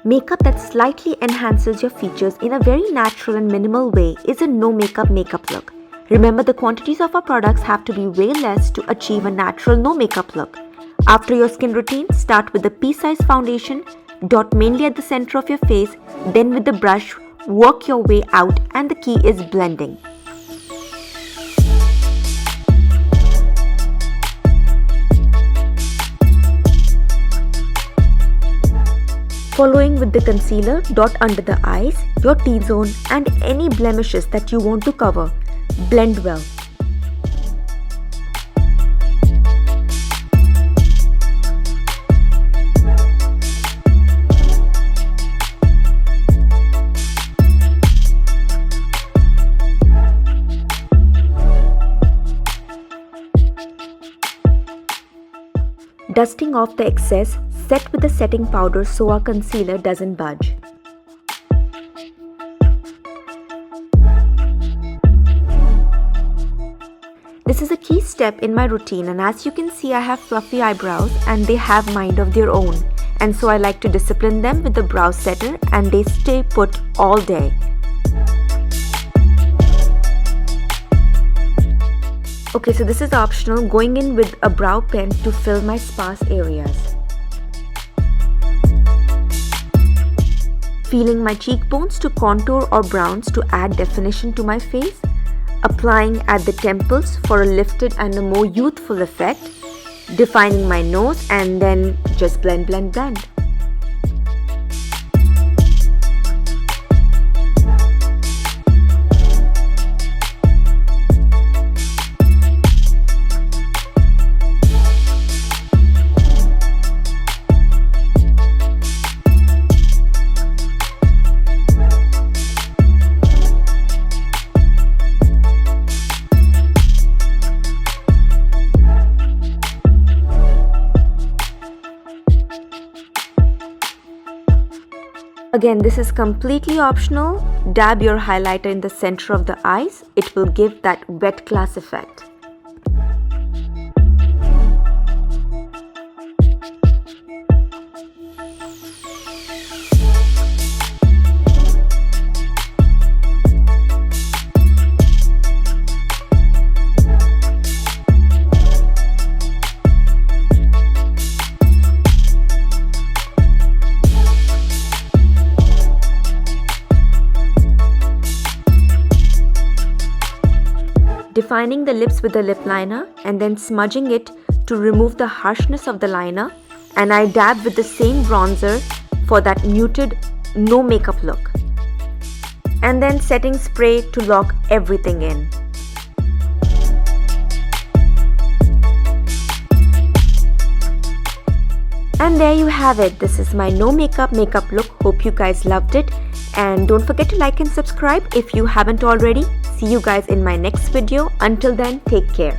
Makeup that slightly enhances your features in a very natural and minimal way is a no makeup makeup look. Remember, the quantities of our products have to be way less to achieve a natural no makeup look. After your skin routine, start with the pea-size foundation, dot mainly at the center of your face, then with the brush, work your way out, and the key is blending. Following with the concealer, dot under the eyes, your T-zone and any blemishes that you want to cover. Blend well. Dusting off the excess, set with the setting powder so our concealer doesn't budge. This is a key step in my routine, and as you can see, I have fluffy eyebrows and they have mind of their own, and so I like to discipline them with the brow setter and they stay put all day. Okay, so this is optional, going in with a brow pen to fill my sparse areas. Feeling my cheekbones to contour or browns to add definition to my face. Applying at the temples for a lifted and a more youthful effect. Defining my nose and then just blend, blend, blend. Again, this is completely optional. Dab your highlighter in the center of the eyes. It will give that wet glass effect. Defining the lips with the lip liner and then smudging it to remove the harshness of the liner, and I dab with the same bronzer for that muted no makeup look, and then setting spray to lock everything in. And there you have it. This is my no makeup makeup look. Hope you guys loved it, and don't forget to like and subscribe if you haven't already. See you guys in my next video. Until then, take care.